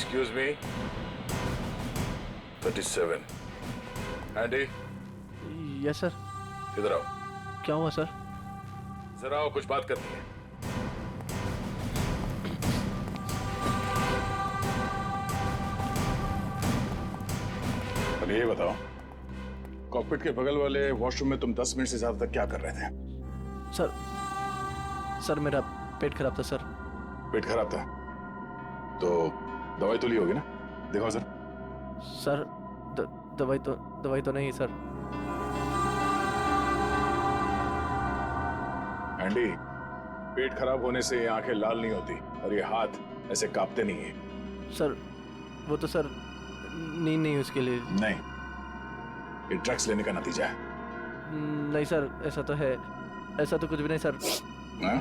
Excuse me 37 Andy yes sir. इधर आओ। क्या हुआ सर? जरा आओ, कुछ बात करनी है। अब ये बताओ, कॉकपिट के बगल वाले वॉशरूम में तुम 10 मिनट से ज्यादा तक क्या कर रहे थे? सर मेरा पेट खराब था सर। पेट खराब था तो दवाई तो ली होगी ना? देखो सर। सर दवाई तो नहीं सर। एंडी, पेट खराब होने से ये आंखें लाल नहीं होती और ये हाथ ऐसे कांपते नहीं है। सर वो तो सर नींद नहीं उसके लिए। नहीं, ये ड्रग्स लेने का नतीजा है। नहीं सर, ऐसा तो है, ऐसा तो कुछ भी नहीं सर। हाँ?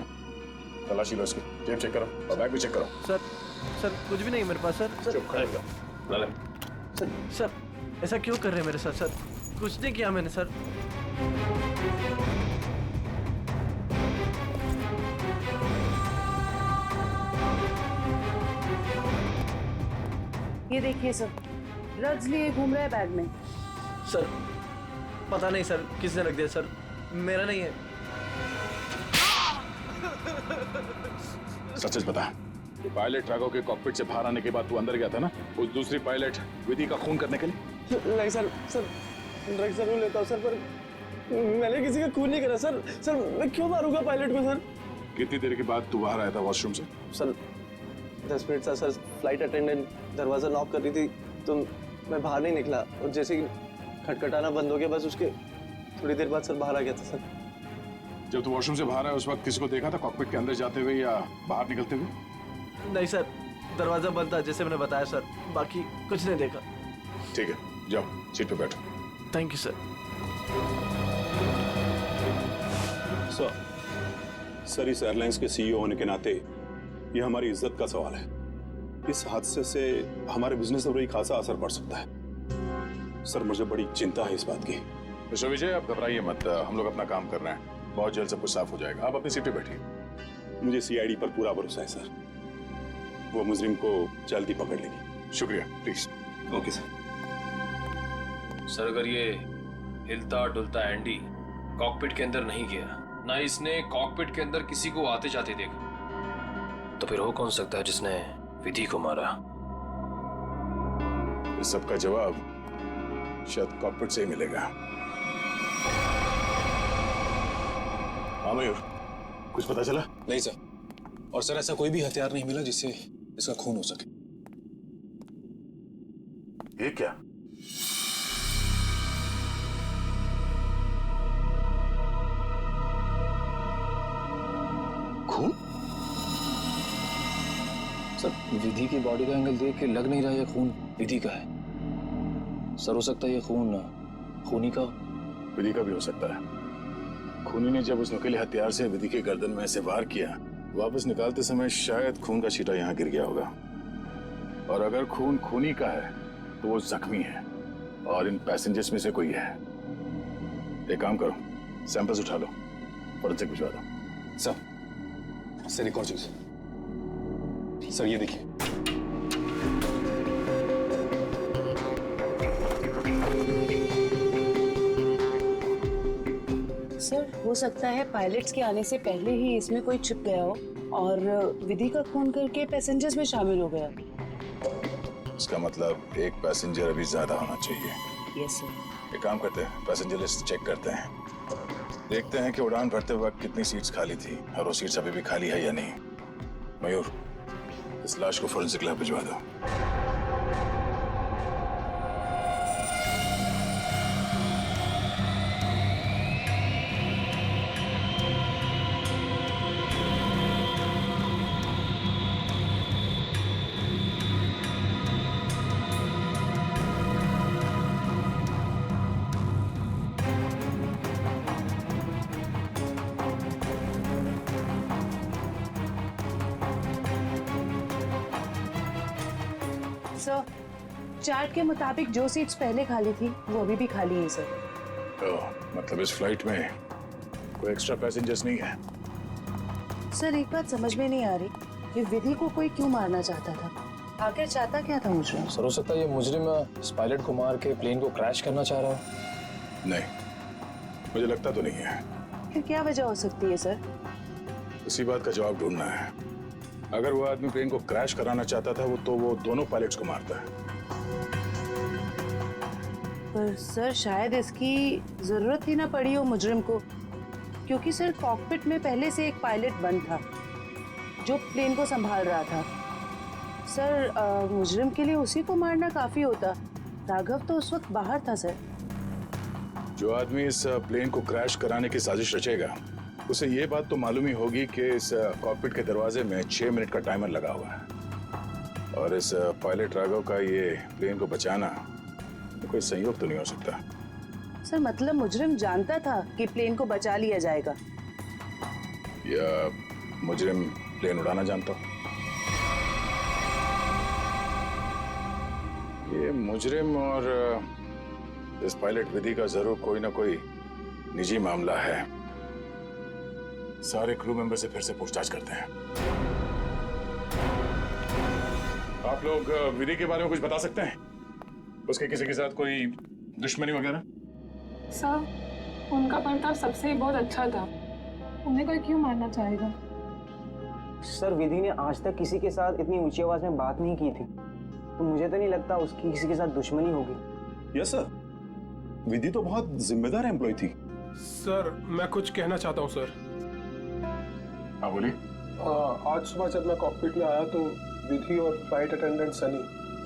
तलाशी लो इसकी, जेब चेक करो और बैग भी चेक करो। सर कुछ भी नहीं मेरे पास सर। चुप खड़े रहो। सर ऐसा क्यों कर रहे हैं मेरे साथ सर? कुछ नहीं किया मैंने सर। ये देखिए सर, ड्रग्स लिए घूम रहा है बैग में। सर पता नहीं सर, किसने रख दिया सर, मेरा नहीं है। सच बता, पायलट राघव के कॉकपिट से बाहर आने के बाद तू अंदर गया था ना, उस दूसरी पायलट विधि का खून करने के लिए? नहीं सर, ड्रग्स जरूर लेता हूँ सर, पर मैंने किसी का खून नहीं करा सर। सर मैं क्यों मारूंगा पायलट को सर? कितनी देर के बाद तू बाहर आया था वॉशरूम से? सर 10 मिनट था सर। फ्लाइट अटेंडेंट दरवाजा नॉक कर रही थी तो मैं बाहर नहीं निकला, और जैसे ही खटखटाना बंद हो गया बस उसके थोड़ी देर बाद सर बाहर आ गया था सर। जब तू वॉशरूम से बाहर आया उस वक्त किसी को देखा था कॉकपिट के अंदर जाते हुए या बाहर निकलते हुए? नहीं सर, दरवाजा बंद था जैसे मैंने बताया सर, बाकी कुछ नहीं देखा। ठीक है, जाओ सीट पे बैठो। Thank you sir. सर इस एयरलाइंस के सीईओ होने के नाते ये हमारी इज्जत का सवाल है। इस हादसे से हमारे बिजनेस पर भी खासा असर पड़ सकता है। सर मुझे बड़ी चिंता है इस बात की। मिस्टर विजय, आप घबराइए मत, हम लोग अपना काम कर रहे हैं, बहुत जल्द सब कुछ साफ हो जाएगा। आप अपनी सीट पे बैठिए। मुझे सीआईडी पर पूरा भरोसा है सर, वो मुजरिम को जल्दी पकड़ लेगी। शुक्रिया, प्लीज। Okay sir. सर अगर ये हिलता डुलता एंडी कॉकपिट के अंदर नहीं गया, ना इसने कॉकपिट के अंदर किसी को आते जाते देखा, तो फिर हो कौन सकता है जिसने विधि को मारा? इस सब का जवाब शायद कॉकपिट से ही मिलेगा। हाँ मयूर, कुछ पता चला? नहीं सर, और सर ऐसा कोई भी हथियार नहीं मिला जिससे इसका खून हो सके। ये क्या? खून? सर विधि की बॉडी का एंगल देख के लग नहीं रहा ये खून विधि का है। सर हो सकता है ये खून खूनी का। विधि का भी हो सकता है। खूनी ने जब उस नुकीले हथियार से विधि के गर्दन में से वार किया, वापस निकालते समय शायद खून का छींटा यहाँ गिर गया होगा। और अगर खून खूनी का है तो वो जख्मी है और इन पैसेंजर्स में से कोई है। एक काम करो, सैंपल्स उठा लो, फॉरेंसिक भिजवा दो। सर एक और चीज सर, ये देखिए। सर हो सकता है पायलट्स के आने से पहले ही इसमें कोई छिप गया हो और विधि का खून करके पैसेंजर्स में शामिल हो गया। इसका मतलब एक पैसेंजर अभी ज्यादा होना चाहिए। Yes sir. एक काम करते हैं, पैसेंजर लिस्ट चेक करते हैं, देखते हैं कि उड़ान भरते वक्त कितनी सीट्स खाली थी और वो सीट्स अभी भी खाली है या नहीं। मयूर, इस लाश को फोरेंसिक लैब भिजवा दो। सर चार्ट के मुताबिक जो सीट्स पहले खाली थी वो अभी भी खाली है सर। मतलब इस फ्लाइट में कोई एक्स्ट्रा पैसेंजर्स नहीं है? सर एक बात समझ में नहीं आ रही कि विधि को कोई क्यों मारना चाहता था। आखिर चाहता क्या था मुझे? सर हो सकता है ये मुजरिम इस पायलट को मार के प्लेन को क्रैश करना चाह रहा हो। नहीं, मुझे लगता तो नहीं है। फिर क्या वजह हो सकती है सर? उसी बात का जवाब ढूंढना है। अगर वो आदमी प्लेन को क्रैश कराना चाहता था वो दोनों पायलट्स को मारता है। पर सर शायद इसकी जरूरत ही ना पड़ी हो मुजरिम को, क्योंकि सर कॉकपिट में पहले से एक पायलट बंद था जो प्लेन को संभाल रहा था। सर मुजरिम के लिए उसी को मारना काफी होता। राघव तो उस वक्त बाहर था सर। जो आदमी इस प्लेन को क्रैश कराने की साजिश रचेगा उसे ये बात तो मालूम ही होगी कि इस कॉकपिट के दरवाजे में 6 मिनट का टाइमर लगा हुआ है, और इस पायलट राघव का ये प्लेन को बचाना कोई संयोग तो नहीं हो सकता। सर मतलब मुजरिम जानता था कि प्लेन को बचा लिया जाएगा, या मुजरिम प्लेन उड़ाना जानता हो? ये मुजरिम और इस पायलट विधि का जरूर कोई ना कोई निजी मामला है। सारे क्रू मेंबर से फिर से पूछताछ करते हैं। आप लोग विधि के बारे में कुछ बता सकते हैं? उसके किसी के साथ कोई दुश्मनी वगैरह? सर उनका बर्ताव सबसे ही बहुत अच्छा था, उन्हें कोई क्यों मारना चाहेगा? सर विधि ने आज तक किसी के साथ इतनी ऊंची आवाज में बात नहीं की थी, तो मुझे तो नहीं लगता उसकी किसी के साथ दुश्मनी होगी। यस सर, विधि तो बहुत जिम्मेदार एम्प्लॉय थी। सर मैं कुछ कहना चाहता हूँ सर। हाँ बोलिए। आज सुबह जब मैं कॉकपिट में आया तो विधि और फ्लाइट अटेंडेंट सनी,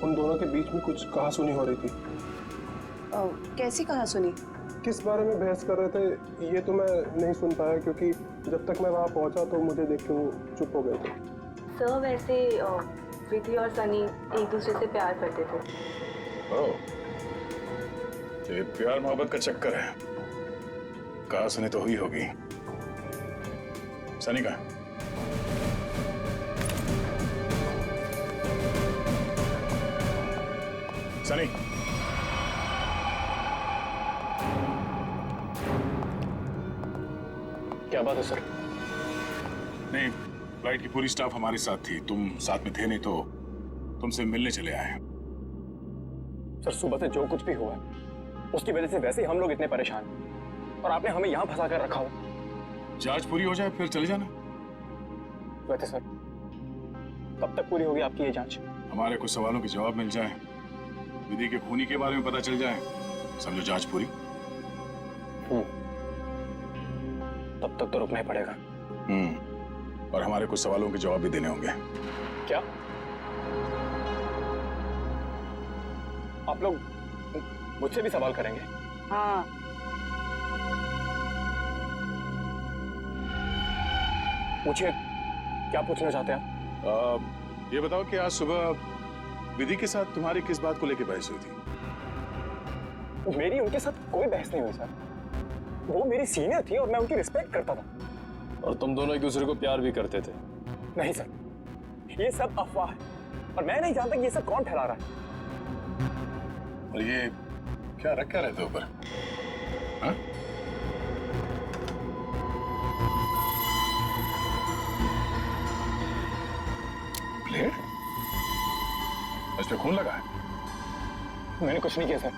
उन दोनों के बीच में कुछ कहासुनी हो रही थी। कैसी कहा सुनी? किस बारे में बहस कर रहे थे ये तो मैं नहीं सुन पाया, क्योंकि जब तक मैं वहाँ पहुँचा तो मुझे देख के वो चुप हो गए थे। सर वैसे विधि और सनी एक दूसरे से प्यार करते थे। ओह, ये प्यार मोहब्बत का चक्कर है। कहा सुनी तो हुई होगी। सनी का सनी, क्या बात है सर? नहीं, फ्लाइट की पूरी स्टाफ हमारे साथ थी, तुम साथ में थे नहीं तो तुमसे मिलने चले आए। सर सुबह से जो कुछ भी हुआ है उसकी वजह से वैसे ही हम लोग इतने परेशान हैं, और आपने हमें यहाँ फंसा कर रखा हो। जांच पूरी हो जाए फिर चले जाना। वैसे सर कब तक पूरी होगी आपकी ये जांच? हमारे कुछ सवालों के जवाब मिल जाए, विधि के खूनी के बारे में पता चल जाए, समझो जांच पूरी। तब तक तो रुकना ही पड़ेगा। और हमारे कुछ सवालों के जवाब भी देने होंगे। क्या आप लोग मुझसे भी सवाल करेंगे? हाँ। पूछिए, क्या पूछना चाहते हैं आप? ये बताओ कि आज सुबह विधि के साथ तुम्हारी किस बात को लेकर बहस हुई थी? मेरी उनके साथ कोई बहस नहीं हुई सर। वो मेरी सीनियर थी और मैं उनकी रिस्पेक्ट करता था। और तुम दोनों एक दूसरे को प्यार भी करते थे? नहीं सर, ये सब अफवाह है और मैं नहीं जानता कि ये सब कौन ठहरा रहा है। और ये क्या रखा रहते ऊपर? हाँ? प्लेट? इस पे खून लगा है? मैंने कुछ नहीं किया सर।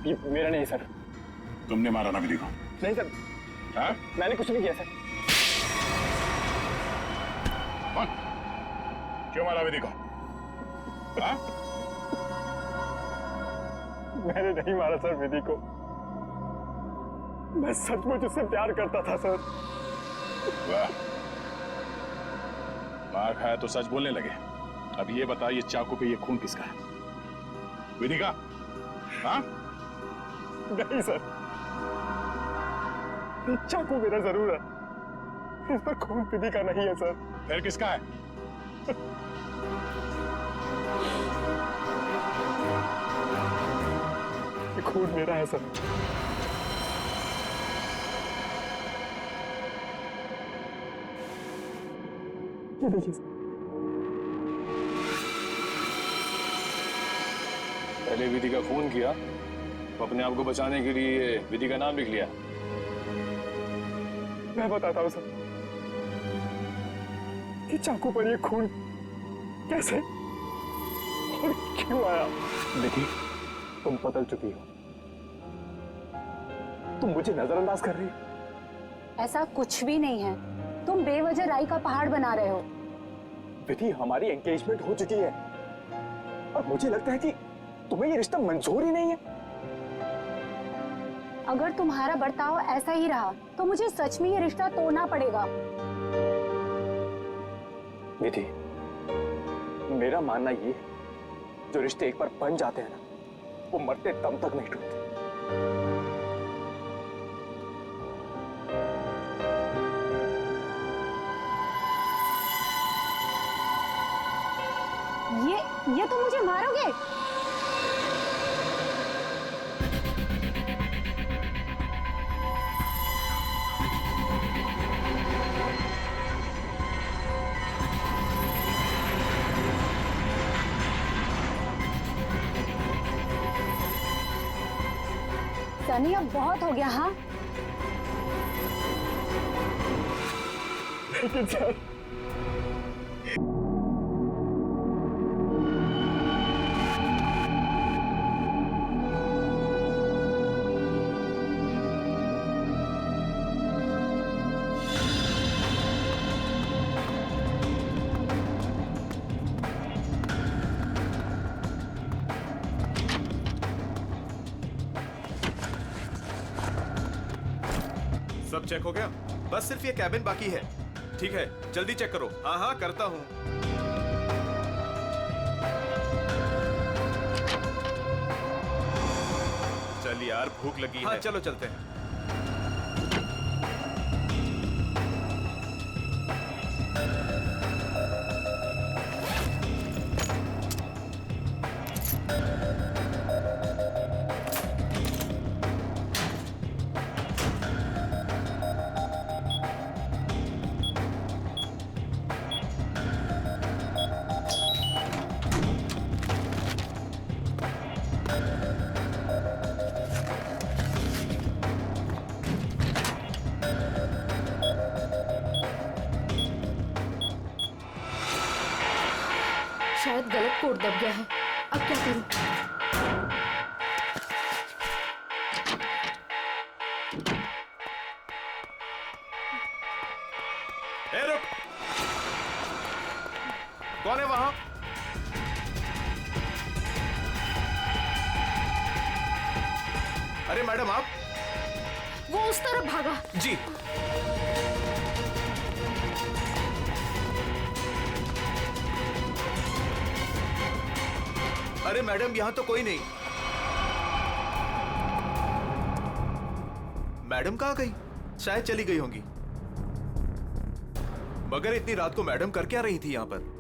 ये मेरा नहीं सर। तुमने मारा ना विधि को? नहीं सर। हाँ? मैंने कुछ नहीं किया सर। कौन? क्यों मारा विधि को? हाँ? मैंने नहीं मारा सर विधि को। मैं सचमुच उससे प्यार करता था सर। वाह, मार खाया तो सच बोलने लगे। अब ये बता, ये चाकू पे ये खून किसका है? विधि का? हाँ? नहीं सर, ये चाकू मेरा जरूर है, इस पर खून विधि का नहीं है सर। फिर किसका है? ये खून मेरा है सर। ये देखिए सर। पहले विधि का खून किया तो अपने आप को बचाने के लिए विधि का नाम लिख लिया। मैं बताता हूँ सर, ये चाकू पर ये खून कैसे? क्यों आया? देखिए, तुम बदल चुकी हो। तुम मुझे नजरअंदाज कर रही हो। ऐसा कुछ भी नहीं है। तुम बेवजह राई का पहाड़ बना रहे हो। विधि, हमारी एंगेजमेंट हो चुकी है और मुझे लगता है कि तुम्हें ये रिश्ता मंजूर ही नहीं है। अगर तुम्हारा बर्ताव ऐसा ही रहा तो मुझे सच में ये रिश्ता तोड़ना पड़ेगा। विधि, मेरा मानना ये है, जो रिश्ते एक बार बन जाते हैं ना, वो मरते दम तक नहीं टूटते। ये तो मुझे मारोगे? सनी, अब बहुत हो गया। हाँ, लेकिन सर, सब चेक हो गया? बस सिर्फ ये कैबिन बाकी है। ठीक है, जल्दी चेक करो। हाँ हाँ, करता हूँ। चल यार, भूख लगी है। हाँ, चलो चलते हैं। शायद गलत कोड दब गया है। अब क्या करूं? ए, रुक! कौन है वहां? अरे मैडम, आप? वो उस तरफ भागा। जी। अरे मैडम, यहां तो कोई नहीं। मैडम कहां गई? शायद चली गई होंगी। मगर इतनी रात को मैडम कर क्या रही थी यहां पर?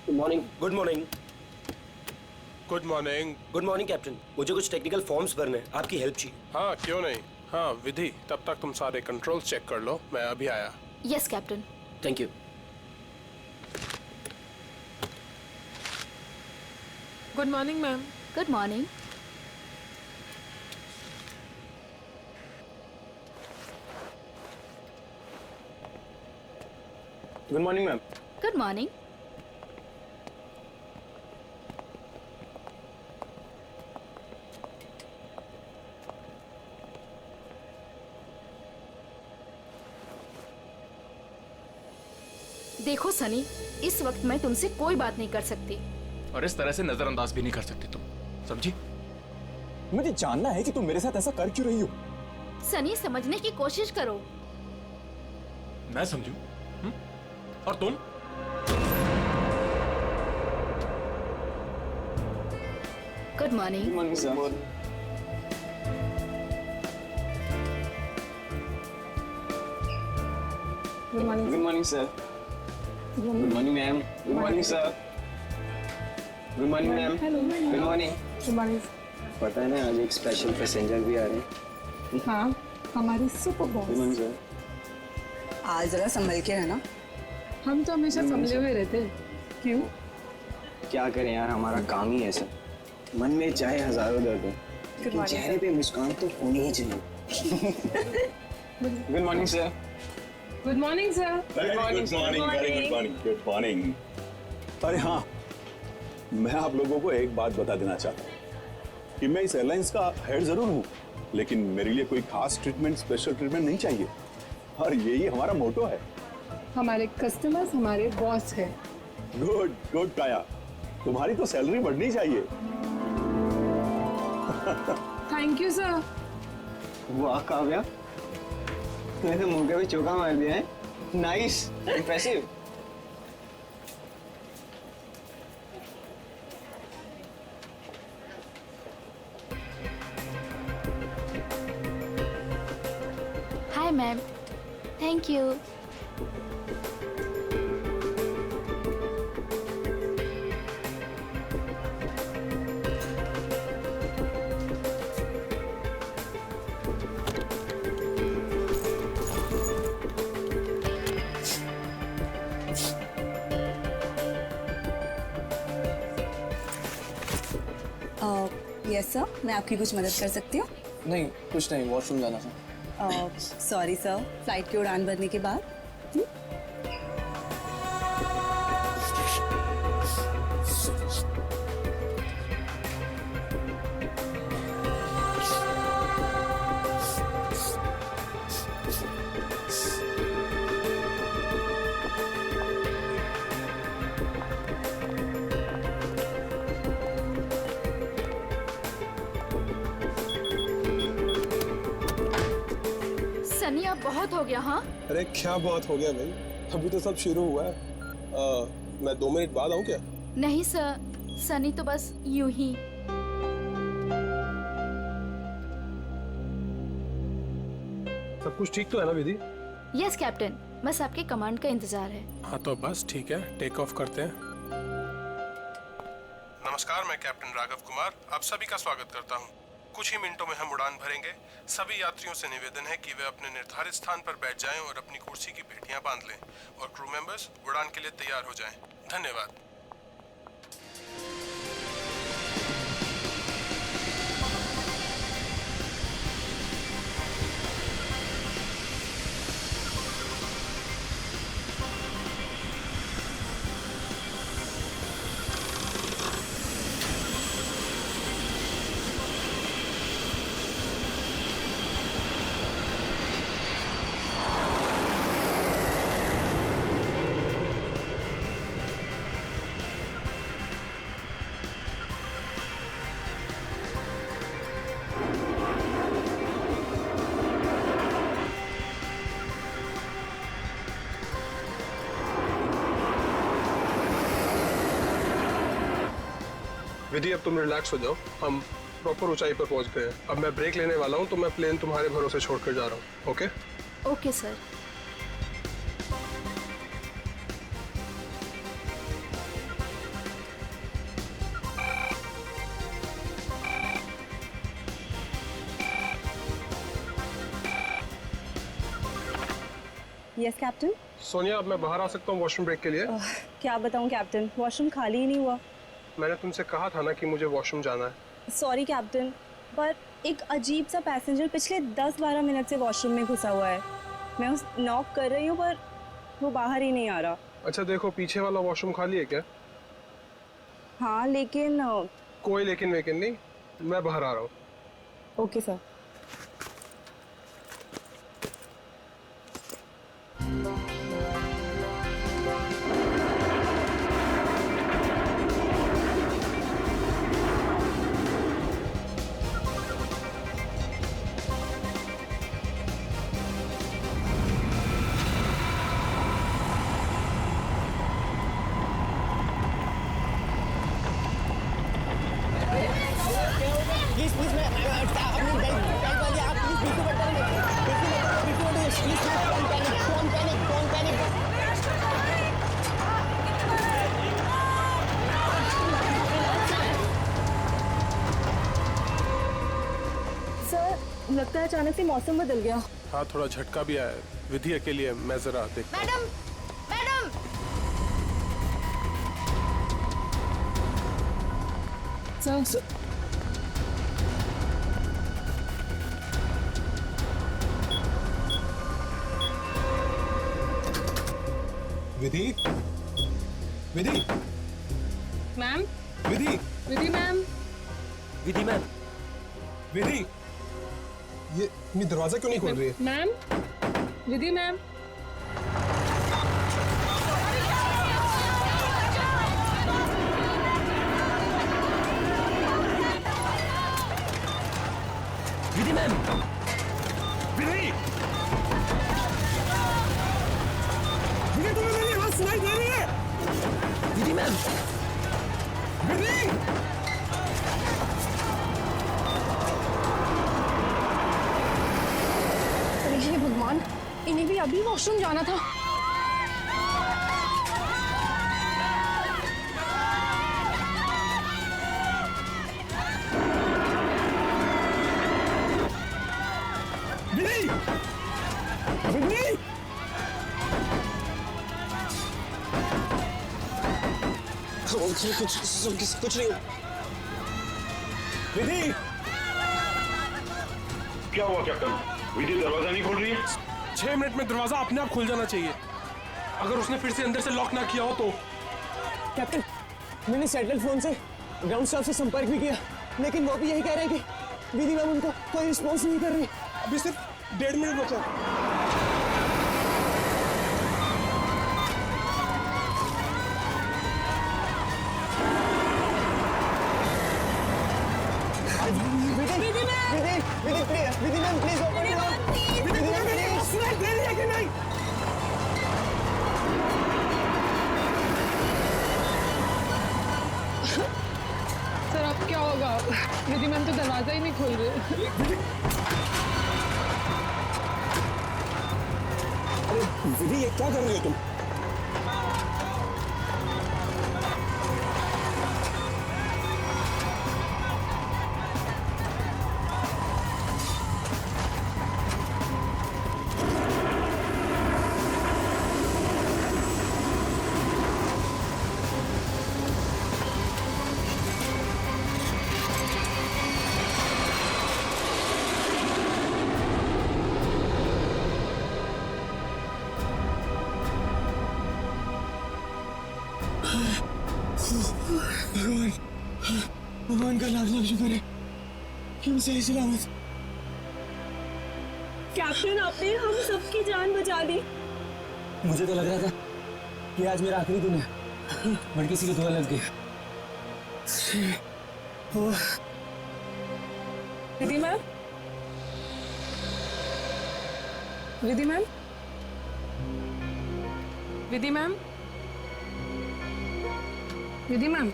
Good morning. Good morning. Good morning. Good morning captain. मुझे कुछ टेक्निकल फॉर्म्स भरने हैं, आपकी हेल्प चाहिए। हाँ, क्यों नहीं। हाँ विधि, तब तक तुम सारे कंट्रोल्स चेक कर लो, मैं अभी आया। Yes captain. Thank you. Good morning ma'am. Good morning. Good morning ma'am. Good morning. देखो सनी, इस वक्त मैं तुमसे कोई बात नहीं कर सकती और इस तरह से नजरअंदाज भी नहीं कर सकती तुम, समझी? मुझे जानना है कि तुम मेरे साथ ऐसा कर क्यों रही हो। सनी, समझने की कोशिश करो। मैं समझू? और तुम? Good morning. Good morning sir. Good morning. Good morning sir. Good morning ma'am. Good morning sir. Good morning ma'am. Good morning. Good morning. पता है ना, आज एक स्पेशल पैसेंजर भी आ रहे हैं। हाँ, हमारे super boss. Good morning sir. आज जरा संभल के रहना। हम तो हमेशा संभले हुए रहते हैं। क्यों? क्या करें यार, हमारा काम ही ऐसा। मन में चाहे हजारों दर्द हो, लेकिन चेहरे पे मुस्कान तो होनी ही चाहिए। Good morning sir. Good morning sir. Very good morning, good morning. अरे हाँ, मैं आप लोगों को एक बात बता देना चाहता हूँ कि मैं इस एयरलाइंस का हेड जरूर हूँ, लेकिन मेरे लिए कोई खास ट्रीटमेंट, स्पेशल ट्रीटमेंट नहीं चाहिए, और यही हमारा मोटो है। हमारे कस्टमर्स हमारे बॉस है। गुड गुड काया, तुम्हारी तो सैलरी बढ़नी चाहिए। Thank you sir. वाह काव्या, तूने तो मुंह पे भी चौका मार दिया है। Nice, impressive. Hi ma'am, thank you. Yes sir, मैं आपकी कुछ मदद कर सकती हूँ? नहीं, कुछ नहीं, वॉशरूम जाना था। सॉरी सर, फ्लाइट की उड़ान भरने के बाद। सनी अब बहुत हो गया। हाँ अरे क्या बहुत हो गया भाई, अभी तो सब शुरू हुआ है। मैं 2 मिनट बाद आऊँ क्या? नहीं सर, सनी तो बस यूं ही। सब कुछ ठीक तो है ना विधि? यस कैप्टन, बस आपके कमांड का इंतजार है। हाँ तो बस ठीक है, टेक ऑफ करते हैं। नमस्कार, मैं कैप्टन राघव कुमार आप सभी का स्वागत करता हूँ। कुछ ही मिनटों में हम उड़ान भरेंगे। सभी यात्रियों से निवेदन है कि वे अपने निर्धारित स्थान पर बैठ जाएं और अपनी कुर्सी की पेटियां बांध लें, और क्रू मेंबर्स उड़ान के लिए तैयार हो जाएं। धन्यवाद। विधि अब तुम रिलैक्स हो जाओ, हम प्रॉपर ऊंचाई पर पहुंच गए हैं। अब मैं ब्रेक लेने वाला हूं, तो मैं प्लेन तुम्हारे भरोसे छोड़कर जा रहा हूं। Okay okay sir. Yes captain. Sonia, अब मैं बाहर आ सकता हूँ वॉशरूम ब्रेक के लिए? क्या बताऊँ कैप्टन, वॉशरूम खाली ही नहीं हुआ। मैंने तुमसे कहा था ना कि मुझे वॉशरूम जाना है। सॉरी कैप्टन, पर एक अजीब सा पैसेंजर पिछले 10-12 मिनट से वॉशरूम में घुसा हुआ है। मैं उस नॉक कर रही हूँ पर वो बाहर ही नहीं आ रहा। अच्छा देखो, पीछे वाला वॉशरूम खाली है क्या? हाँ लेकिन कोई लेकिन वेकिन नहीं, मैं बाहर आ रहा हूँ। Okay sir. लगता है अचानक से मौसम बदल गया। हाँ थोड़ा झटका भी आया। विधि अकेली है, मैं जरा देखता हूं। Madam, madam. सर विधि, विधि, मैम, विधि, विधि मैम, विधि मैम, विधि, ये दरवाजा क्यों नहीं खोल रही है? Ma'am, Vidhi ma'am, Vidhi ma'am, विधि, विधि तुम्हें मेरी आवाज सुनाई दे रही है? विधि मैम, विधि, अरे हे भगवान, इन्हें भी अभी वॉशरूम जाना था। विधि, विधि, कुछ नहीं। विधि, क्या हुआ कैप्टन? विधि दरवाजा नहीं खोल रही है? 6 मिनट में दरवाजा अपने आप खुल जाना चाहिए। अगर उसने फिर से अंदर से लॉक ना किया हो तो। कैप्टन, मैंने सैटेलाइट फोन से ग्राउंड स्टाफ से संपर्क भी किया, लेकिन वो भी यही कह रहे हैं कि विधि मैम उनको कोई रिस्पॉन्स नहीं कर रही। अभी सिर्फ 1.5 मिनट बचा। Vidhi ma'am please open it up. Vidhi ma'am please सुनाई दे रही है कि नहीं? सर अब क्या होगा? विधि मैम तो दरवाजा ही नहीं खोल रहे। विधि, ये क्या कर रही हो तुम? भगवान का लाख लाख शुक्र है कि हम सही सलामत। कैप्टन, आपने हम सबकी जान बचा दी। मुझे तो लग रहा था कि आज मेरा आखिरी दिन है, बट किसी की दुआ लग गई। Vidhi ma'am, Vidhi ma'am, Vidhi ma'am, Vidhi ma'am,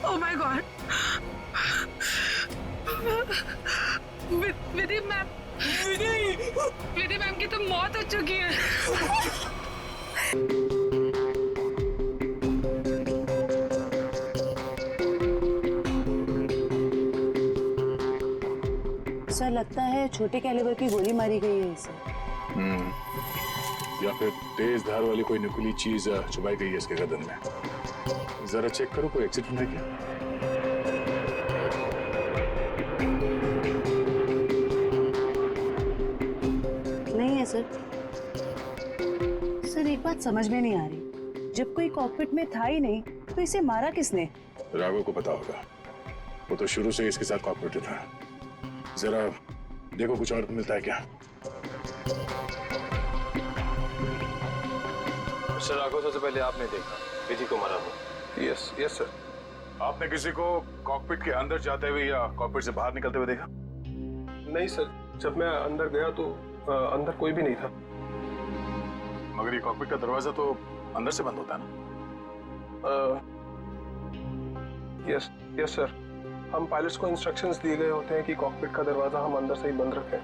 oh my God, Vidhi ma'am, Vidhi ma'am की तो मौत हो चुकी है। सर लगता है छोटे कैलिबर की गोली मारी गई है इसे। या फिर तेज धार वाली कोई नुकीली चीज छुपाई गई है इसके गर्दन में। जरा चेक करो कोई एक्सीडेंट है क्या? नहीं है सर। सर एक बात समझ में नहीं आ रही, जब कोई कॉकपिट में था ही नहीं तो इसे मारा किसने? राघव को पता होगा, वो तो शुरू से इसके साथ कॉपरेट था। जरा देखो कुछ और मिलता है क्या? मिस्टर राघव, सबसे पहले आपने देखा विधि को मारा हो? Yes yes sir. आपने किसी को कॉकपिट के अंदर जाते हुए या कॉकपिट से बाहर निकलते हुए देखा? नहीं सर, जब मैं अंदर गया तो अंदर कोई भी नहीं था। मगर ये कॉकपिट का दरवाजा तो अंदर से बंद होता है ना? यस यस सर, हम पायलट्स को इंस्ट्रक्शंस दिए गए होते हैं कि कॉकपिट का दरवाजा हम अंदर से ही बंद रखें।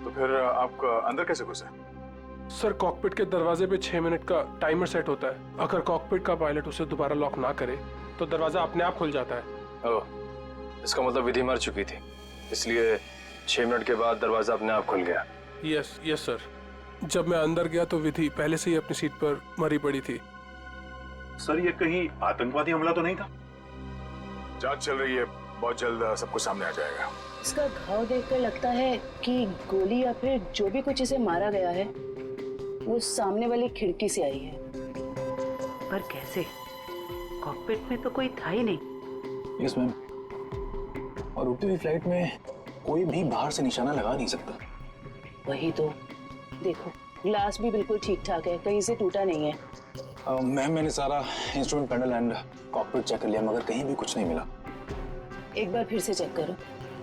तो फिर आप अंदर कैसे घुसे? सर कॉकपिट के दरवाजे पे 6 मिनट का टाइमर सेट होता है। अगर कॉकपिट का पायलट उसे दोबारा लॉक ना करे तो दरवाजा अपने आप खुल जाता है। ओह, इसका मतलब विधि मर चुकी थी, इसलिए 6 मिनट के बाद दरवाजा अपने आप खुल गया। यस यस सर, जब मैं अंदर गया तो विधि पहले से ही अपनी सीट पर मरी पड़ी थी। सर ये कहीं आतंकवादी हमला तो नहीं था? जांच चल रही है, बहुत जल्द सब कुछ सामने आ जाएगा। इसका घाव देखकर लगता है कि गोली या फिर जो भी कुछ इसे मारा गया है वो सामने वाली खिड़की से आई है। पर कैसे? कॉकपिट में तो कोई था ही नहीं। Yes ma'am. और उड़ती हुई फ्लाइट में कोई भी बाहर से निशाना लगा नहीं सकता। वही तो, देखो ग्लास भी बिल्कुल ठीक ठाक है, कहीं से टूटा नहीं है। मैम मैंने सारा instrument panel and cockpit check कर लिया मगर कहीं भी कुछ नहीं मिला। एक बार फिर से चेक करो।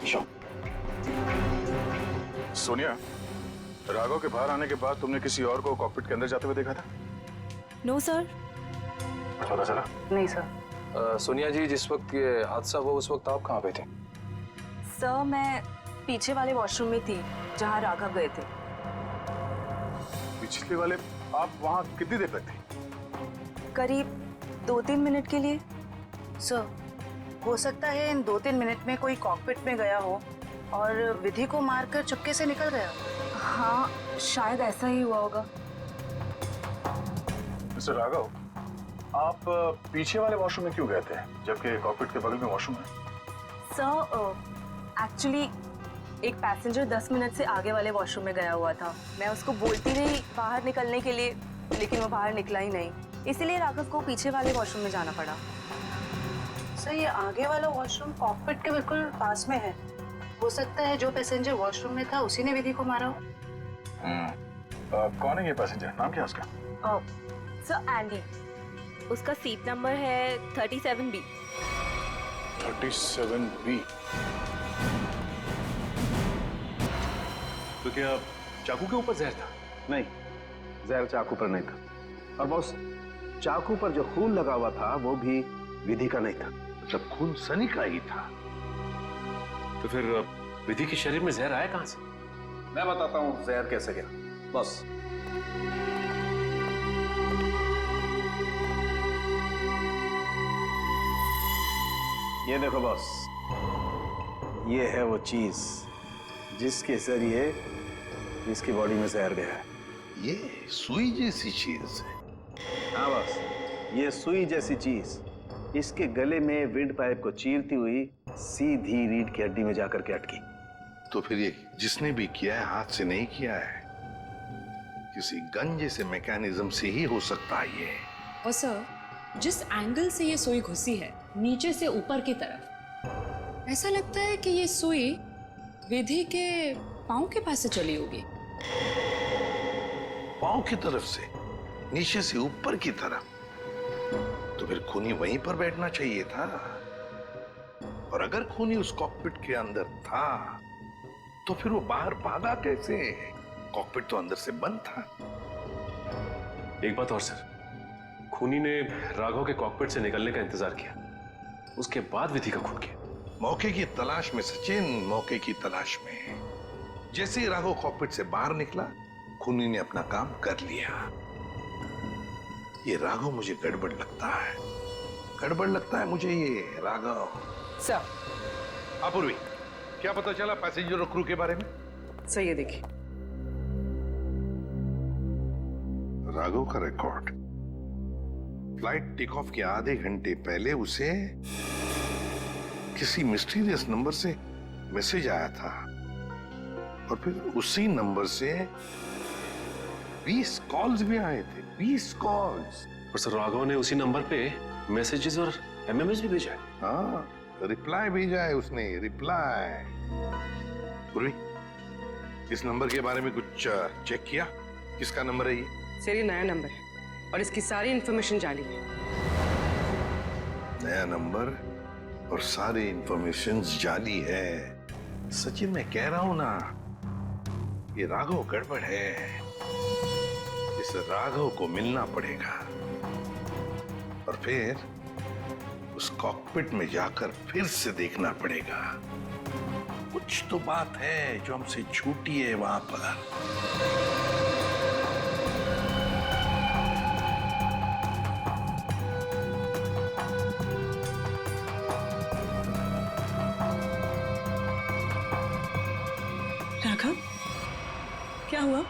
श्योर। सोनिया, राघव के बाहर आने के बाद तुमने किसी और को कॉकपिट के अंदर जाते हुए देखा था? No sir. पता चला? नहीं सर। सोनिया जी, जिस वक्त ये हादसा हुआ उस वक्त आप कहाँ पे थे? सर मैं पीछे वाले वॉशरूम में थी जहाँ राघव गए थे। पिछले वाले? आप वहाँ कितनी देर तक थे? करीब 2-3 मिनट के लिए। सर, हो सकता है इन 2-3 मिनट में कोई कॉकपिट में गया हो और विधि को मारकर चुपके से निकल गया। हाँ, शायद ऐसा ही हुआ होगा। मिस्टर राघव, आप पीछे वाले वॉशरूम में क्यों गए थे जबकि कॉकपिट के बगल में वॉशरूम है? सर एक्चुअली एक पैसेंजर 10 मिनट से आगे वाले वॉशरूम में गया हुआ था। मैं उसको बोलती रही बाहर निकलने के लिए, लेकिन वो बाहर निकला ही नहीं, इसीलिए राघव को पीछे वाले वॉशरूम में जाना पड़ा। सर, ये आगे वाला वॉशरूम कॉकपिट के बिल्कुल पास में है। हो सकता है जो पैसेंजर वॉशरूम में था उसी ने विधि को मारा हो। कौन है ये पैसेंजर? नाम क्या है उसका? सर एंडी, उसका सीट नंबर है 37B। 37B। तो क्या चाकू के ऊपर जहर था? नहीं, जहर चाकू पर नहीं था। और बॉस, चाकू पर जो खून लगा हुआ था वो भी विधि का नहीं था। जब खून सनी का ही था। तो फिर विधि के शरीर में जहर आया कहां से? मैं बताता हूँ जहर कैसे गया। बॉस, ये देखो बॉस, ये है वो चीज जिसके जरिए इसकी बॉडी में जहर गया है। ये सुई जैसी चीज है। हाँ बॉस, ये सुई जैसी चीज इसके गले में विंड पाइप को चीरती हुई सीधी रीढ़ की हड्डी में जाकर के अटकी। तो फिर ये जिसने भी किया है हाथ से नहीं किया है, किसी गन जैसे मैकेनिज्म से ही हो सकता है ये। और सर, जिस एंगल से ये सुई घुसी है, नीचे से ऊपर की तरफ, ऐसा लगता है कि ये सुई विधि के पांव के पास से चली होगी। पांव की तरफ से? नीचे से ऊपर की तरफ? तो फिर खूनी वहीं पर बैठना चाहिए था। और अगर खूनी उस कॉकपिट के अंदर था तो फिर वो बाहर भागा कैसे? कॉकपिट तो अंदर से बंद था। एक बात और सर, खूनी ने राघव के कॉकपिट से निकलने का इंतजार किया, उसके बाद विधि का खून किया। मौके की तलाश में सचिन, मौके की तलाश में। जैसे ही राघव कॉकपिट से बाहर निकला, खूनी ने अपना काम कर लिया। ये राघव मुझे गड़बड़ लगता है, गड़बड़ लगता है मुझे ये राघव। सर, अपूर्वी, क्या पता चला पैसेंजर और क्रू के बारे में? सर ये देखिए, राघव का रिकॉर्ड। फ्लाइट टेक ऑफ के आधे घंटे पहले उसे किसी मिस्टीरियस नंबर से मैसेज आया था और फिर उसी नंबर से 20 कॉल्स भी आए थे। 20 कॉल्स। और सर, राघव ने उसी नंबर पे मैसेजेस और एमएमएस भी भेजा है। हाँ, रिप्लाई भेजा है उसने, रिप्लाई। पूर्वी, इस नंबर के बारे में कुछ चेक किया? किसका नंबर है ये? सर ये नया नंबर है और इसकी सारी इंफॉर्मेशन जाली है। नया नंबर और सारी इंफॉर्मेशन जाली है। सचिन, मैं कह रहा हूं ना, ये राघव गड़बड़ है। इस राघव को मिलना पड़ेगा और फिर उस कॉकपिट में जाकर फिर से देखना पड़ेगा। कुछ तो बात है जो हमसे छूटी है वहां पर। राघव, क्या हुआ?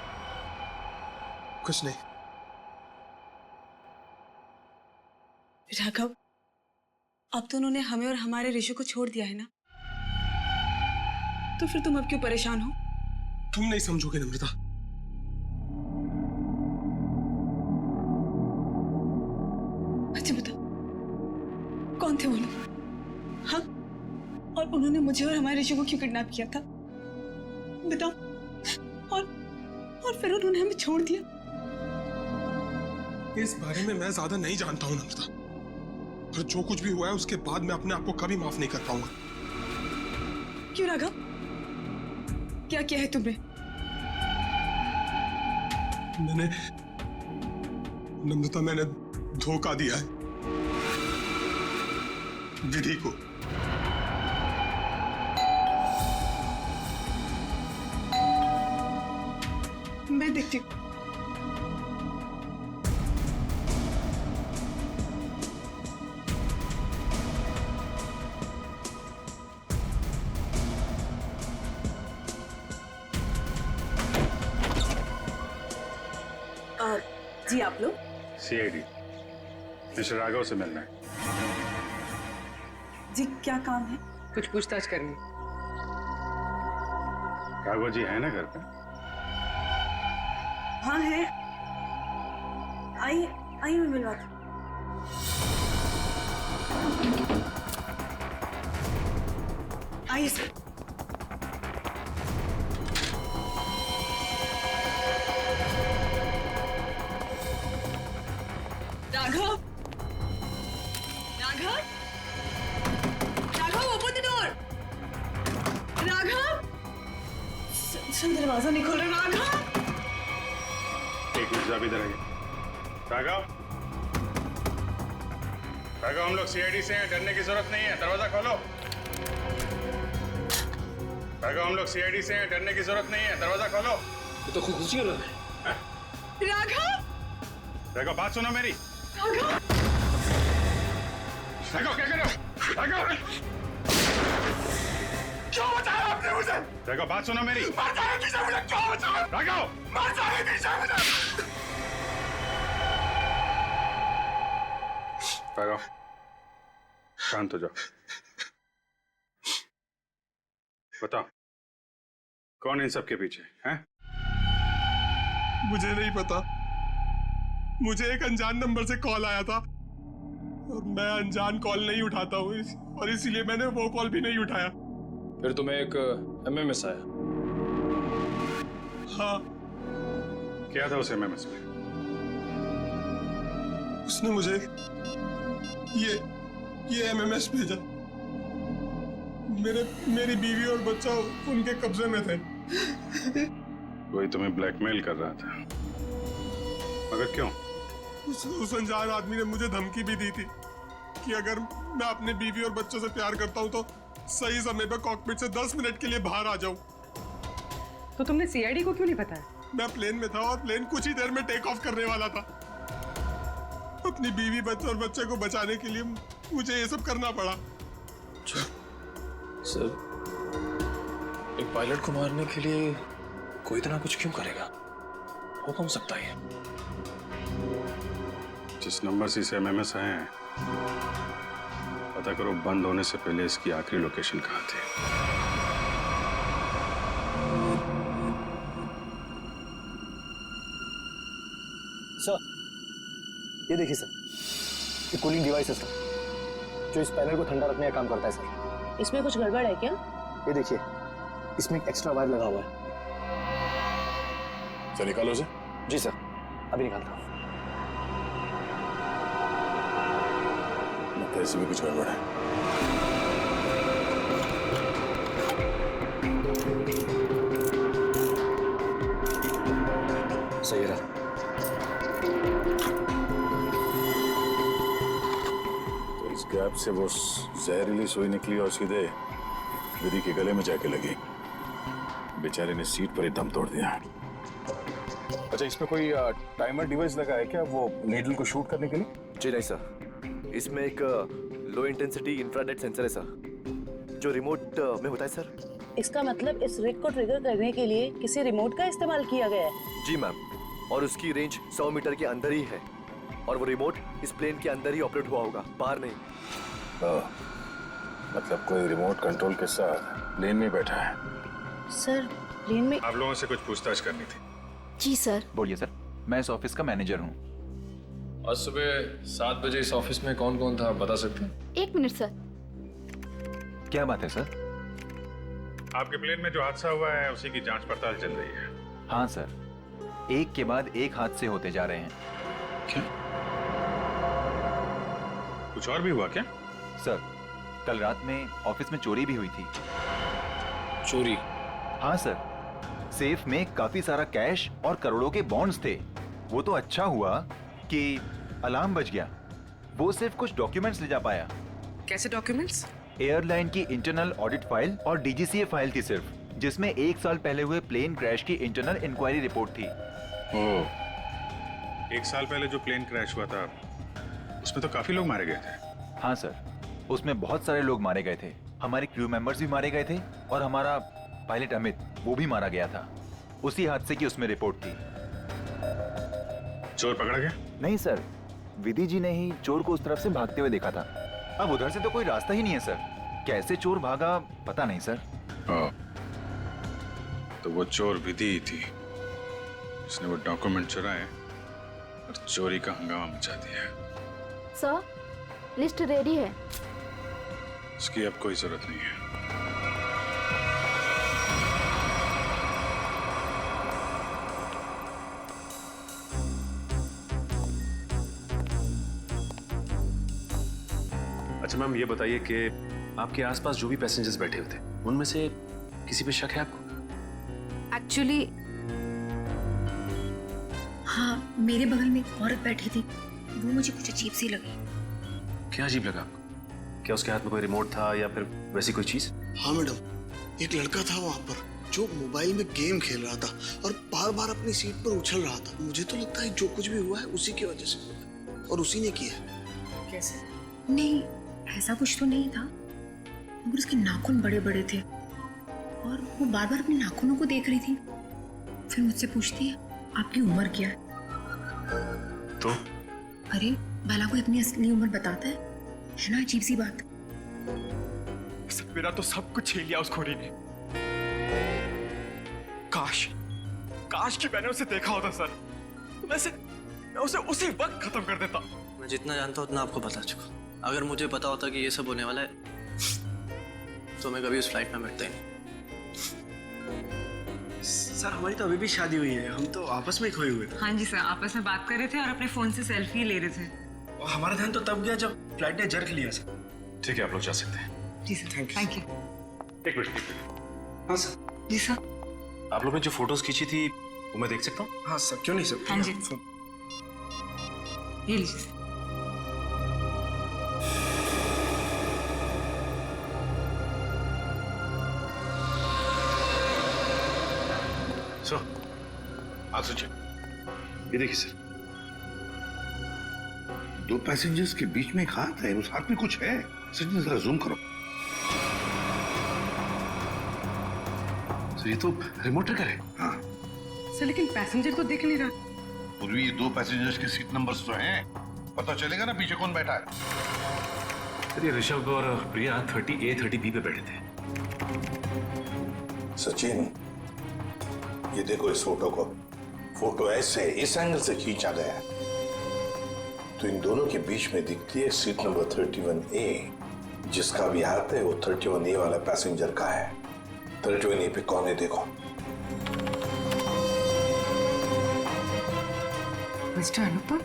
कुछ नहीं। राघव, अब तो उन्होंने हमें और हमारे ऋषि को छोड़ दिया है ना, तो फिर तुम अब क्यों परेशान हो? तुम नहीं समझोगे नम्रता। कौन थे वो लोग? हाँ, और उन्होंने मुझे और हमारे ऋषि को क्यों किडनैप किया था बताओ? और फिर उन्होंने हमें छोड़ दिया। इस बारे में मैं ज्यादा नहीं जानता हूँ नम्रता, पर जो कुछ भी हुआ है उसके बाद मैं अपने आप को कभी माफ नहीं कर पाऊंगा। क्यों राघव, क्या किया है तुमने? नम्रता, मैंने धोखा दिया है विधि को। मैं देखती हूँ। जी आप लोग? सीआईडी मिस्टर राघव से मिलना है। जी क्या काम है? कुछ पूछताछ करनी। राघव जी है ना घर पे? हाँ है। आई मैं मिलवाती। आइए sir. Raghav, open the door. Raghav, sir दरवाजा नहीं खोल रहा। राघव, एक मिनट, आप इधर आइए। राघव, हम लोग सीआईडी से हैं, डरने की जरूरत नहीं है, दरवाजा खोलो। राघव, हम लोग सीआईडी से हैं, डरने की जरूरत नहीं है, दरवाजा खोलो। ये तो खुशी हो रहा है। राघव, बात सुनो मेरी। राघव, क्या कर रहे हो? राघव, क्यों बचाया आपने मुझे? राघव, बात सुनो मेरी। मर जाए पीछे मुझे, क्यों बचाया? राघव, मर जाए पीछे मुझे। राघव, शांत हो जाओ। बताओ, कौन इन सब के पीछे है? मुझे नहीं पता, मुझे एक अनजान नंबर से कॉल आया था और मैं अनजान कॉल नहीं उठाता हूँ, और इसीलिए मैंने वो कॉल भी नहीं उठाया। फिर तुम्हें एक एमएमएस आया? हाँ। क्या था उस एमएमएस में? उसने मुझे ये एमएमएस भेजा। मेरी बीवी और बच्चा उनके कब्जे में थे। वही तुम्हें ब्लैकमेल कर रहा था, मगर क्यों? उस अनजान आदमी ने मुझे धमकी भी दी थी कि अगर मैं अपने बीवी और बच्चों से प्यार करता हूं तो सही समय पर कॉकपिट से 10 मिनट के लिए बाहर आ जाऊं। तो तुमने सीआईडी को क्यों नहीं बताया? मैं प्लेन में था और प्लेन कुछ ही देर में टेक ऑफ करने वाला था। अपनी बीवी, बच्चे और बच्चे को बचाने के लिए मुझे ये सब करना पड़ा। सर, एक पायलट को मारने के लिए कोई इतना कुछ क्यों करेगा? हो कौन सकता है? जिस नंबर से इसे एमएमएस आए हैं, पता करो बंद होने से पहले इसकी आखिरी लोकेशन कहाँ थी। सर, ये देखिए सर, ये कूलिंग डिवाइस है सर, जो इस पैनल को ठंडा रखने का काम करता है सर। इसमें कुछ गड़बड़ है क्या? ये देखिए, इसमें एक एक्स्ट्रा वायर लगा हुआ है। सर निकालो उसे। जी सर, अभी निकालता हूँ। लगता है इसमें कुछ गड़बड़ है। सही रहा। तो इस गैप से वो जहरीली सुई निकली और सीधे विधि के गले में जाके लगी। बेचारे ने सीट पर ही दम तोड़ दिया। अच्छा, इसमें कोई टाइमर डिवाइस लगा है क्या, वो नीडल को शूट करने के लिए? जी नहीं सर, इसमें एक लो इंटेंसिटी इंफ्रारेड सेंसर है सर, जो रिमोट में होता है सर। इसका मतलब इस रिग को ट्रिगर करने के लिए किसी रिमोट का इस्तेमाल किया गया है? जी मैम, और उसकी रेंज 100 मीटर के अंदर ही है, और वो रिमोट इस प्लेन के अंदर ही ऑपरेट हुआ होगा, बाहर नहीं। मतलब कोई रिमोट कंट्रोल के साथ प्लेन में बैठा है। सर, प्लेन में आप लोगों से कुछ पूछताछ करनी थी। जी सर। बोलिए सर। मैं इस ऑफिस का मैनेजर हूँ। आज सुबह 7 बजे इस ऑफिस में कौन कौन था आप बता सकते हैं? 1 मिनट सर। क्या बात है सर? आपके प्लेन में जो हादसा हुआ है उसी की जांच पड़ताल चल रही है। हाँ सर, एक के बाद एक हादसे होते जा रहे हैं। क्या? कुछ और भी हुआ क्या? सर, कल रात में ऑफिस में चोरी भी हुई थी। चोरी? हाँ सर, सेफ में काफी सारा कैश और करोड़ों के बॉन्ड्स थे। वो तो अच्छा हुआ कि अलार्म बज गया। वो सिर्फ कुछ डॉक्यूमेंट्स ले जा पाया। कैसे डॉक्यूमेंट्स? एयरलाइन की इंटरनल ऑडिट फाइल और डीजीसीए फाइल थी सिर्फ, जिसमें 1 साल पहले हुए प्लेन क्रैश की इंटरनल इंक्वायरी रिपोर्ट थी। ओह, 1 साल पहले जो प्लेन क्रैश हुआ था उसमें तो काफी लोग मारे गए थे। हाँ सर, उसमें बहुत सारे लोग मारे गए थे। हमारे क्रू मेंबर्स भी मारे गए थे और हमारा पायलट अमित, वो भी मारा गया था। उसी हादसे की उसमें रिपोर्ट थी। चोर पकड़ा गया? नहीं सर, विधि जी ने ही चोर को उस तरफ से भागते हुए देखा था। अब उधर से तो कोई रास्ता ही नहीं है सर। कैसे चोर भागा पता नहीं सर। तो वो चोर विधि ही थी जिसने वो डॉक्यूमेंट चुराए और चोरी का हंगामा मचा दिया। सर, लिस्ट रेडी है। इसकी अब कोई जरूरत नहीं है। अच्छा मैम, ये बताइए कि आपके आसपास जो भी पैसेंजर्स बैठे हुए थे उनमें से किसी पे शक है आपको? एक्चुअली हाँ, मेरे बगल में एक औरत बैठी थी, वो मुझे कुछ अजीब सी लगी। क्या अजीब लगा आपको? क्या उसके हाथ में कोई रिमोट था या फिर वैसी कोई चीज? हाँ मैडम, एक लड़का था वहाँ पर जो मोबाइल में गेम खेल रहा था और बार बार अपनी सीट पर उछल रहा था। मुझे तो लगता है जो कुछ भी हुआ है उसी की वजह से हुआ है और उसी ने किया। कैसे? नहीं, ऐसा कुछ तो नहीं था, मगर उसके नाखून बड़े बड़े थे और वो बार बार अपने नाखूनों को देख रही थी। फिर मुझसे पूछती है, आपकी उम्र क्या है? तो? अरे भला कोई अपनी असली उम्र बताता है ना? अजीब सी बात। सर, मेरा तो सब कुछ छीन लिया उस खोरी ने। काश कि मैंने उसे देखा होता सर, तो मैं उसे उसी वक्त खत्म कर देता। मैं जितना जानता हूँ उतना आपको बता चुका। अगर मुझे पता होता कि ये सब होने वाला है तो मैं कभी उस फ्लाइट में बैठता ही नहीं। सर, हमारी तो अभी भी शादी हुई है, हम तो आपस में ही खोए हुए थे। हाँ जी सर, आपस में बात कर रहे थे और अपने फोन से सेल्फी ले रहे थे। और हमारा ध्यान तो तब गया जब फ्लाइट ने जर्क लिया सर। ठीक है, आप लोग जा सकते हैं। जी सर, थैंक यू। एक मिनट। हाँ सर। जी सर। आप लोग ने जो फोटोज खींची थी वो मैं देख सकता हूँ? हाँ सर, क्यों नहीं सर। हाँ जी, ये लीजिए। आप सोचिए, ये देखिए सर, 2 पैसेंजर्स के बीच में एक हाथ है, उस हाथ में कुछ है। सचिन जरा जूम करो। सर, ये तो रिमोट ट्रिगर है। हाँ सर, लेकिन पैसेंजर तो दिख नहीं रहा। पूर्वी, ये 2 पैसेंजर्स के सीट नंबर्स तो हैं, पता चलेगा ना पीछे कौन बैठा है। सर, ये ऋषभ और प्रिया 30A 30B पे बैठे थे। सचिन, ये देखो इस फोटो को। फोटो ऐसे इस एंगल से खींचा गया है तो इन दोनों के बीच में दिखती है सीट नंबर 31A। जिसका भी हाथ है वो 31A वाला पैसेंजर का है। 31A पे कौन है देखो। मिस्टर अनुपम।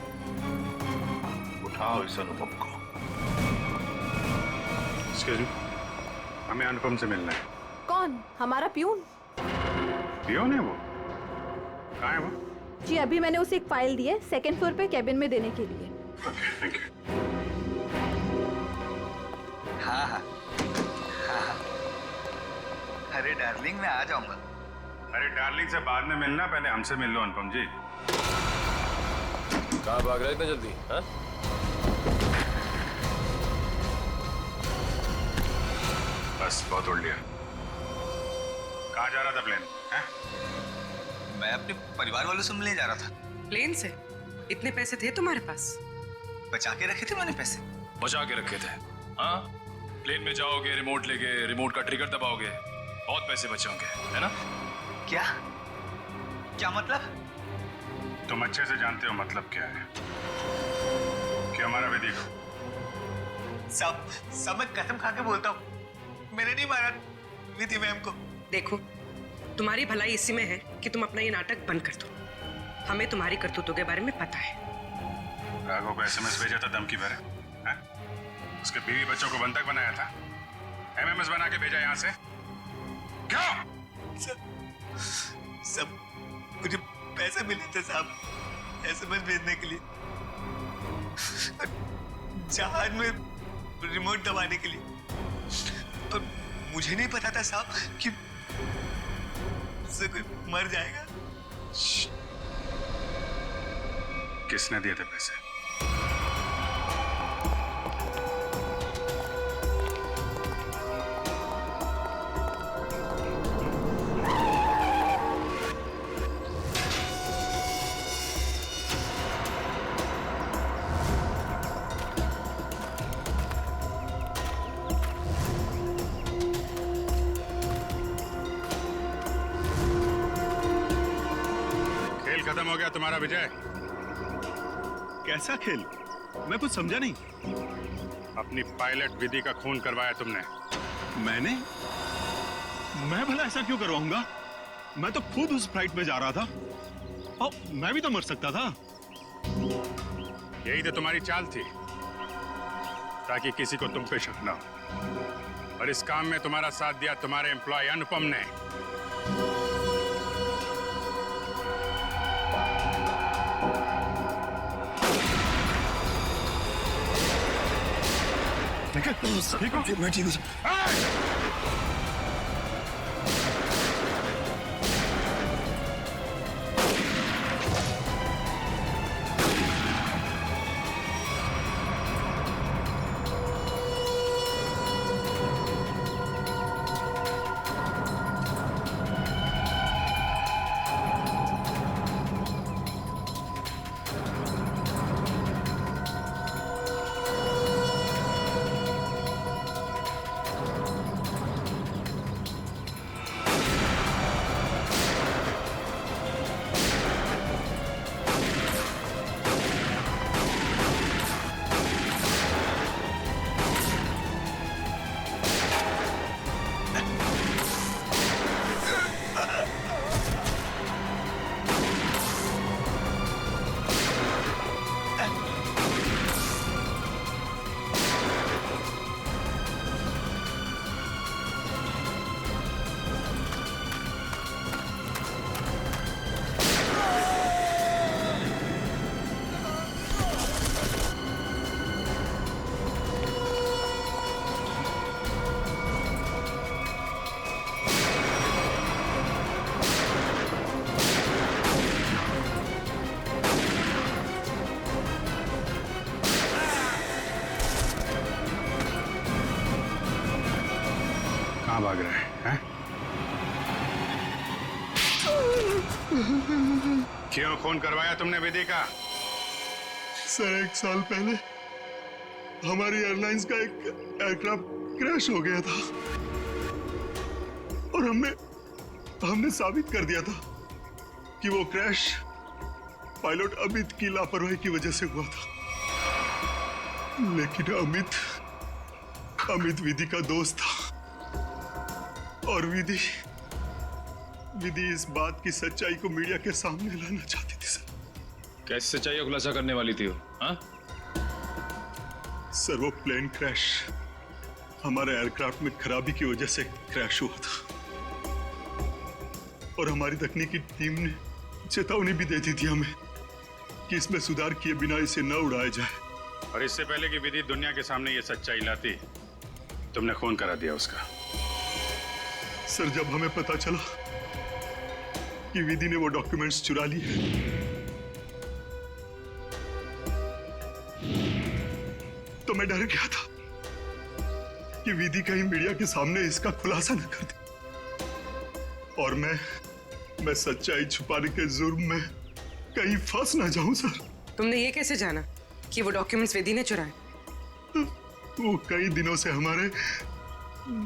उठाओ इस अनुपम को। एक्सक्यूज मी, हमें अनुपम से मिलना है। कौन? हमारा प्यून? पियोन है वो? कहाँ है वो? जी, अभी मैंने उसे एक फाइल दी है 2nd फ्लोर पे केबिन में देने के लिए। Thank you. हाँ। अरे डार्लिंग, मैं आ जाऊंगा। अरे डार्लिंग से बाद में मिलना, पहले हमसे मिल लो अनुपम जी। कहाँ भाग रहे इतना जल्दी? हाँ? बस बहुत उड़ लिया। कहाँ जा रहा था प्लेन? मैं अपने परिवार वालों से मिलने जा रहा था। प्लेन से? इतने पैसे थे तुम्हारे पास? बचा के रखे थे मैंने पैसे। बचा के रखे थे? हाँ, प्लेन में जाओगे, रिमोट लेके रिमोट का ट्रिगर दबाओगे, बहुत पैसे बचाओगे, है ना? क्या मतलब? तुम अच्छे से जानते हो मतलब क्या है। दिया हमारा विधि को। सब मैं कसम खा के बोलता हूँ, मैंने नहीं मारा विधि मैम को। देखो, तुम्हारी भलाई इसी में है कि तुम अपना ये नाटक बंद कर दो। हमें तुम्हारी करतूतों के बारे में पता है। राघव को एसएमएस भेजा था धमकी भरे, हैं? उसके बीवी बच्चों को बंधक बनाया था, एमएमएस बना के भेजा यहाँ से। क्यों? सब मुझे पैसे मिले थे साहब एसएमएस भेजने के लिए, जहाज में रिमोट दबाने के लिए। और मुझे नहीं पता था साहब कि उससे कोई मर जाएगा। किसने दिए थे पैसे? खत्म हो गया तुम्हारा विजय। कैसा खेल? मैं कुछ समझा नहीं। अपनी पायलट विधि का खून करवाया तुमने। मैं भला ऐसा क्यों करवाऊंगा? मैं तो खुद उस फ्लाइट में जा रहा था और मैं भी तो मर सकता था। यही तो तुम्हारी चाल थी, ताकि किसी को तुम पे शक न हो। और इस काम में तुम्हारा साथ दिया तुम्हारे एम्प्लॉय अनुपम ने। ठीक हो? मैं ठीक हूँ सर। कहाँ भाग रहे हैं? क्यों खून करवाया तुमने विधि का? सर 1 साल पहले हमारी एयरलाइंस का एक एयरक्राफ्ट क्रैश हो गया था और हमने साबित कर दिया था कि वो क्रैश पायलट अमित की लापरवाही की वजह से हुआ था। लेकिन अमित विधि का दोस्त था और विधि इस बात की सच्चाई को मीडिया के सामने लाना चाहती थी सर। कैसी सच्चाई का खुलासा करने वाली थी वो? हाँ? सर वो प्लेन क्रैश हमारे एयरक्राफ्ट में खराबी की वजह से क्रैश हुआ था और हमारी तकनीकी टीम ने चेतावनी भी दे दी थी हमें कि इसमें सुधार किए बिना इसे न उड़ाया जाए। और इससे पहले कि विधि दुनिया के सामने ये सच्चाई लाती, तुमने खून करा दिया उसका। सर जब हमें पता चला कि विधि ने वो डॉक्यूमेंट्स चुरा लिए तो मैं डर गया था कि विधि कहीं मीडिया के सामने इसका खुलासा न कर दे और मैं सच्चाई छुपाने के जुर्म में कहीं फंस ना जाऊं सर। तुमने ये कैसे जाना कि वो डॉक्यूमेंट्स विधि ने चुराए? वो कई दिनों से हमारे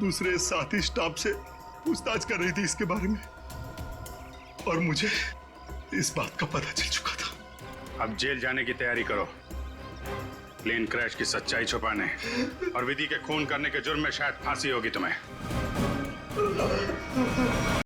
दूसरे साथी स्टाफ से पूछताछ कर रही थी इसके बारे में और मुझे इस बात का पता चल चुका था। अब जेल जाने की तैयारी करो। प्लेन क्रैश की सच्चाई छुपाने और विधि के खून करने के जुर्म में शायद फांसी होगी तुम्हें।